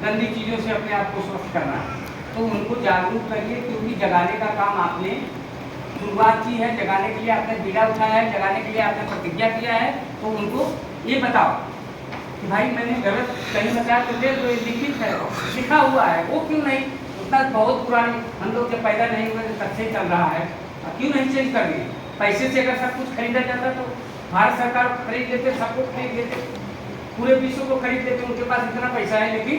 गंदी चीज़ों से अपने आप को स्वच्छ करना है। तो उनको जागरूक करिए, क्योंकि जगाने का काम आपने शुरुआत की है, जगाने के लिए आपने बीड़ा उठाया है, जगाने के लिए आपने प्रतिज्ञा किया है। तो उनको ये बताओ कि भाई मैंने गलत कहीं बताया तो दे दो, लिखित है, लिखा हुआ है, वो क्यों नहीं, उतना बहुत पुरानी, हम लोग जब पैदा नहीं हुए तब से चल रहा है, क्यों नहीं चेंज कर दिए? पैसे से अगर सब कुछ खरीदा जाता तो भारत सरकार खरीद लेते, सब कुछ खरीद लेते, पूरे विश्व को खरीद लेते। उनके पास इतना पैसा है लेकिन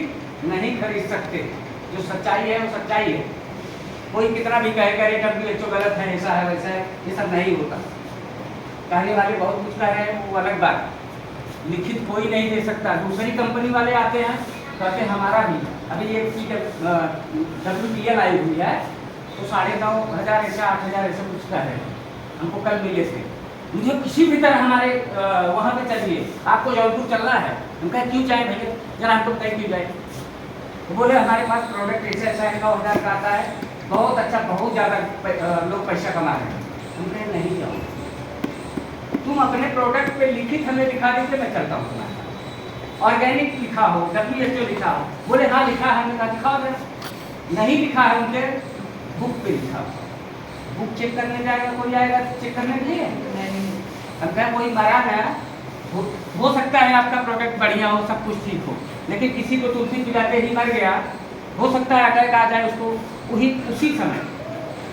नहीं खरीद सकते। जो सच्चाई है वो सच्चाई है। कोई कितना भी कहेगा WHO गलत है, ऐसा है वैसा है, ये सब नहीं होता। कहने वाले बहुत कुछ कह रहे हैं, वो अलग बात, लिखित कोई नहीं दे सकता। दूसरी कंपनी वाले आते हैं, कहते हमारा भी अभी एक WPL आई हुई है, तो 9,500 ऐसा 8,000 ऐसा कुछ का है, हमको कल मिले थे। मुझे किसी भी तरह हमारे वहाँ पे चलिए, आपको जौनपुर चलना है, हम कहे क्यों जाए भैया, जरा हमको बताइए क्यों जाए। तो बोले हमारे पास प्रोडक्ट ऐसा ऐसा है, 9,000 का आता है, बहुत अच्छा, बहुत ज़्यादा लोग पैसा कमा रहे हैं। हम कहे नहीं जाओ, तुम अपने प्रोडक्ट पे लिखित हमें दिखा दीजिए, मैं चलता हूँ। ऑर्गेनिक लिखा हो, WHO लिखा हो, बोले हाँ लिखा है, हमने कहा दिखाओ जरा। नहीं लिखा है, उनके बुक पे लिखा हो। बुक चेक करने जाएगा कोई, आएगा चेक करने के लिए नहीं। अब क्या कोई मरा है, हो सकता है आपका प्रोडक्ट बढ़िया हो, सब कुछ ठीक हो, लेकिन किसी को तुलसी पिलाते ही मर गया, हो सकता है अटैक आ जाए उसको उसी समय,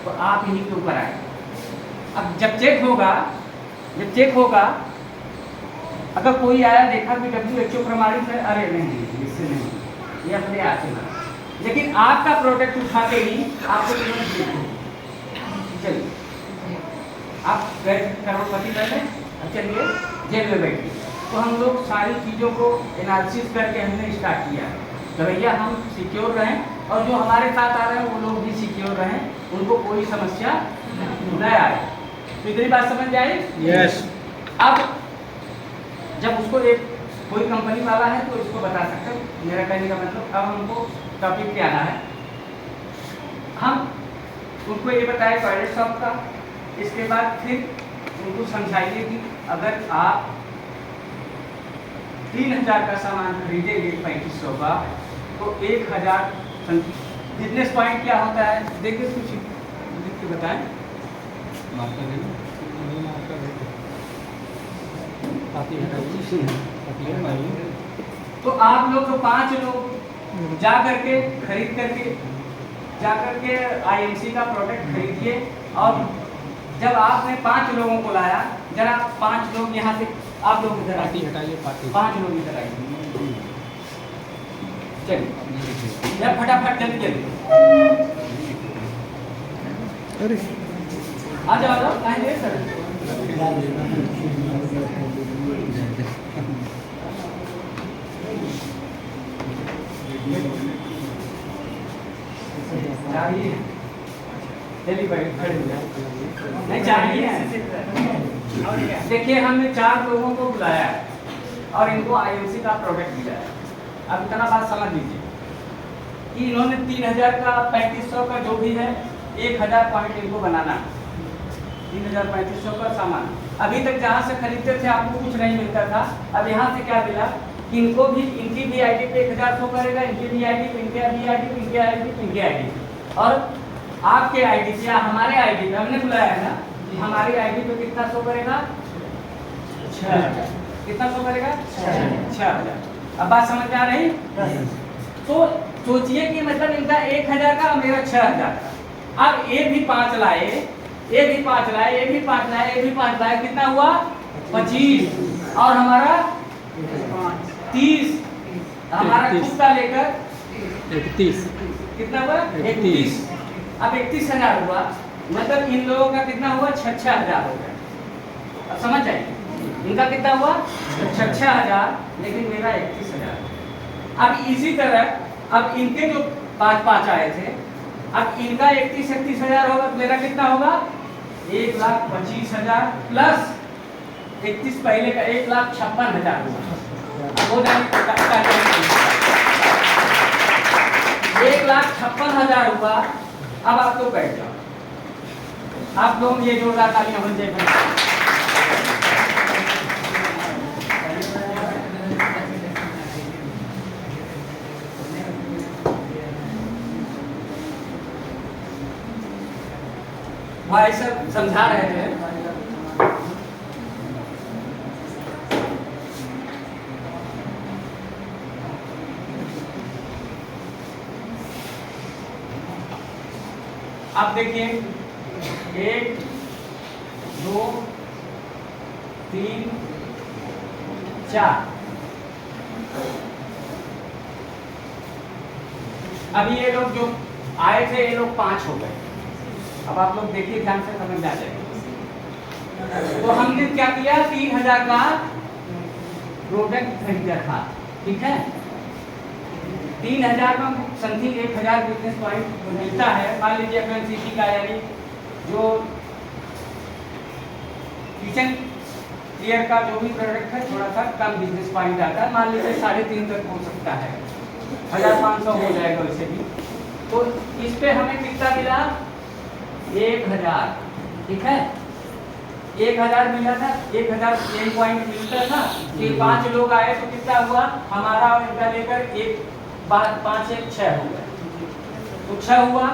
तो आप यहीं के ऊपर आए। अब जब चेक होगा, अगर कोई आया देखा कि WHO प्रमाणित है, अरे नहीं इससे नहीं, ये अपने आप से मरा। लेकिन आपका प्रोडक्ट उठाते ही आपको चलिए आप गए करोड़पति पहले, चलिए जेल में बैठिए। तो हम लोग सारी चीज़ों को एनालिसिस करके हमने स्टार्ट किया तो भैया हम सिक्योर रहें, और जो हमारे साथ आ रहे हैं वो लोग भी सिक्योर रहें, उनको कोई समस्या न आए। तो इतनी बात समझ आई? यस। अब जब उसको एक कोई कंपनी वाला है तो इसको बता सकते हो, मेरा कहने का मतलब अब हमको टॉपिक पे आना है। हम उनको ये बताए टॉयलेट शॉप का, इसके बाद फिर उनको समझाइए कि अगर आप 3,000 का सामान खरीदेंगे 3500 का, तो 1,000 बिजनेस पॉइंट क्या होता है, देखिए कुछ लिख के बताएं। तो आप लोग तो 5 लोग जा करके IMC का प्रोडक्ट खरीदिए, और जब आपने 5 लोगों को लाया, जरा 5 लोग यहाँ से आप लोग इधर हटाइए, 5 लोग इधर आइए, चलिए फटाफट जल्दी अरे आ जाओ कहीं देर सर। चाहिए चलिए भाई खड़े हो जाए, नहीं चाहिए। देखिए हमने 4 लोगों को बुलाया है और इनको IMC का प्रोडक्ट दिया है। अब इतना बात समझ लीजिए कि इन्होंने 3,000 का 3500 का जो भी है 1,000 पॉइंट इनको बनाना है। 3,000 3500 का सामान अभी तक जहाँ से खरीदते थे आपको कुछ नहीं मिलता था, अब यहाँ से क्या मिला कि इनको भी इनकी भी ID पे 1,000 शो करेगा, इनकी भी ID पे, इनके भी ID पे, इनके ID पे, इनके ID पे, और आपके ID पे या हमारे ID पे हमने बुलाया है ना कि हमारी ID पे कितना शो करेगा, 6,000। कितना शो करेगा, 6,000। अब बात समझ में आ रही? तो सोचिए कि मतलब इनका 1,000 का और मेरा 6,000 का। अब ये भी 5 लाए, ये भी 5 लाए, ये भी 5 लाए, ये भी 5 लाए, कितना हुआ 25, और हमारा 30, हमारा खुद का लेकर 31, कितना हुआ 31। अब 31,000 हुआ, मतलब इन लोगों का कितना हुआ 6,000 हो गया। अब समझ आइए, इनका कितना हुआ 6,000, लेकिन मेरा 31,000। अब इसी तरह अब इनके जो 5 आए थे, अब इनका 31,000 होगा, तो मेरा कितना होगा 1,25,000 प्लस 31 पहले का 1,56,000 हो जाएगा। 1,56,000 हुआ। अब आप लोग बैठ जाओ, आप लोग ये जोरदार तालियां हो जाए। भाई साहब समझा रहे थे। अब देखिए 1 2 3 4। अभी ये लोग जो आए थे ये लोग 5 हो गए। अब आप लोग देखिए ध्यान से, समझ में आ जाएगा। तो हमने क्या किया, 3000 का प्रोडक्ट खरीदा था, ठीक है। 3000 में समथिंग 1000 बिजनेस पॉइंट मिलता है। मान लीजिए FMCG का, यानी जो किचन केयर का जो भी प्रोडक्ट है थोड़ा सा कम बिजनेस पॉइंट आता है। मान लीजिए 3.5 तक हो सकता है, 1500 हो जाएगा वैसे भी। तो इस पे हमें कितना मिला, 1000, ठीक है। 1000 मिला था, 1000 1 पॉइंट मिलता था कि 5 लोग आए तो कितना हुआ हमारा, और इनका लेकर 5 1 6 हो गया। तो 6 हुआ,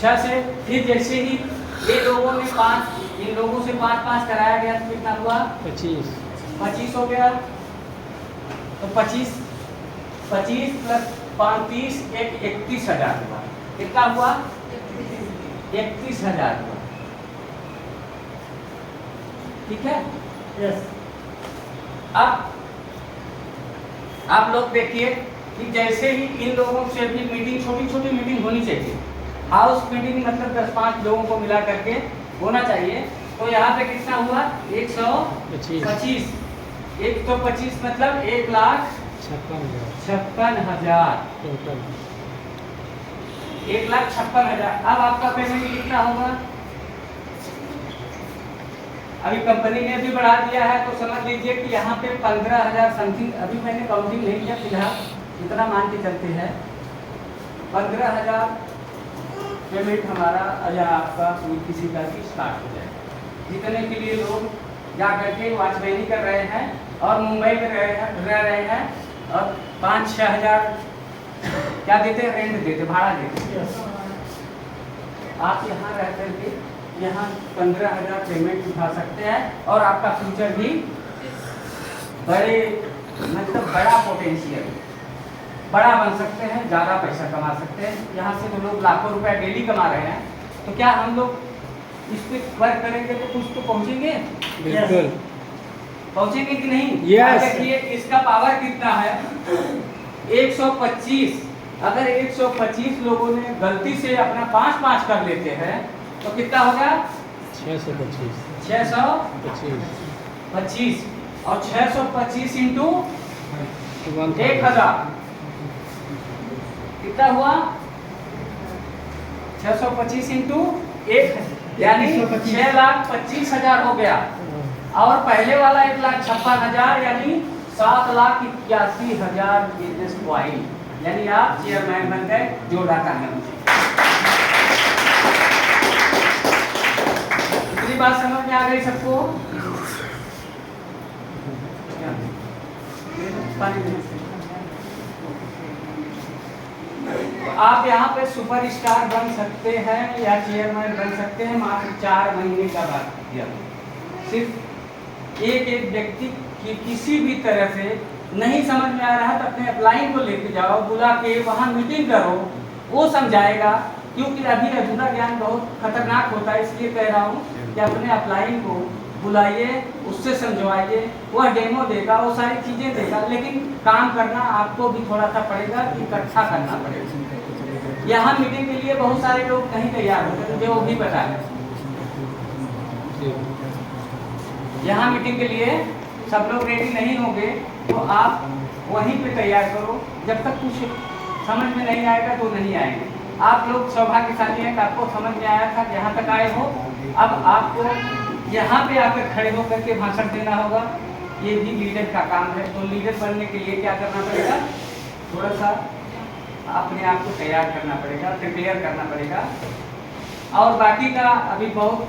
6 से फिर जैसे ही ये लोगों ने 5, इन लोगों से 5 कराया गया तो कितना हुआ, 25 हो गया। तो 25 प्लस 5 30 31,000 हुआ। कितना हुआ, 31,000 हुआ, ठीक है। यस। अब आप लोग देखिए कि जैसे ही इन लोगों से भी मीटिंग, छोटी छोटी मीटिंग होनी चाहिए। हाउस मीटिंग मतलब 10-5 लोगों को मिला करके होना चाहिए। तो यहाँ पे कितना हुआ, 125। 125 मतलब 1,56,000 टोटल, 1,56,000। अब आपका पेमेंट कितना होगा, अभी कंपनी ने भी बढ़ा दिया है तो समझ लीजिए कि यहाँ पे 15,000 समथिंग, अभी मैंने काउंटिंग नहीं किया फिलहाल, इतना मान के चलते हैं 15,000 पेमेंट हमारा या आपका कोई किसी का भी स्टार्ट हो जाएगा। जितने के लिए लोग जा करके वॉचमैनी कर रहे हैं और मुंबई में रह रहे हैं और 5-6 हज़ार क्या देते हैं, रेंट देते, भाड़ा देते। आप यहाँ रह करके यहाँ 15,000 पेमेंट उठा सकते हैं और आपका फ्यूचर भी बड़े, मतलब बड़ा पोटेंशियल, बड़ा बन सकते हैं, ज़्यादा पैसा कमा सकते हैं। यहाँ से तो लोग लाखों रुपए डेली कमा रहे हैं, तो क्या हम लोग इस पे वर्क करेंगे तो कुछ तो पहुँचेंगे, बिल्कुल पहुँचेंगे कि नहीं। Yes. देखिए इसका पावर कितना है, 125। अगर 125 लोगों ने गलती से अपना 5-5 कर लेते हैं तो कितना होगा, 625 625 और 625 इंटू 1000 कितना हुआ, 625 इंटू 1 यानी 6,25,000 हो गया। और पहले वाला 1,56,000 यानी 7,81,000 बिजनेस पॉइंट, यानी आप चेयरमैन बन गए। जो डाटा है इतनी बात समझ में आ गई सबको। तो आप यहाँ पे सुपरस्टार बन सकते हैं या चेयरमैन बन सकते हैं मात्र 4 महीने का बाद। सिर्फ एक व्यक्ति की किसी भी तरह से नहीं समझ में आ रहा तो अपने अपलाइन को लेके जाओ, बुला के वहाँ मीटिंग करो, वो समझाएगा। क्योंकि अभी अधूरा ज्ञान बहुत खतरनाक होता है, इसलिए कह रहा हूँ कि अपने अपलाइन को बुलाइए, उससे समझवाइए, वह डेमो देगा, वो सारी चीज़ें देगा। लेकिन काम करना आपको भी थोड़ा सा पड़ेगा, इकट्ठा करना पड़ेगा। यहाँ मीटिंग के लिए बहुत सारे लोग नहीं तैयार होते, मुझे वो भी पता है। यहाँ मीटिंग के लिए सब लोग रेडी नहीं होंगे, तो आप वहीं पे तैयार करो। जब तक कुछ समझ में नहीं आएगा तो नहीं आएंगे। आप लोग सौभाग्यशाली हैं कि आपको समझ में आया था, यहाँ तक आए हो। अब आपको यहाँ पे आकर खड़े होकर के भाषण देना होगा, ये भी लीडर का काम है। तो लीडर बनने के लिए क्या करना पड़ेगा, थोड़ा सा अपने आप को तैयार करना पड़ेगा, प्रिपेयर करना पड़ेगा। और बाकी का अभी बहुत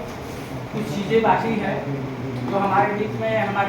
कुछ चीज़ें बाकी है जो हमारे बीच में हमारे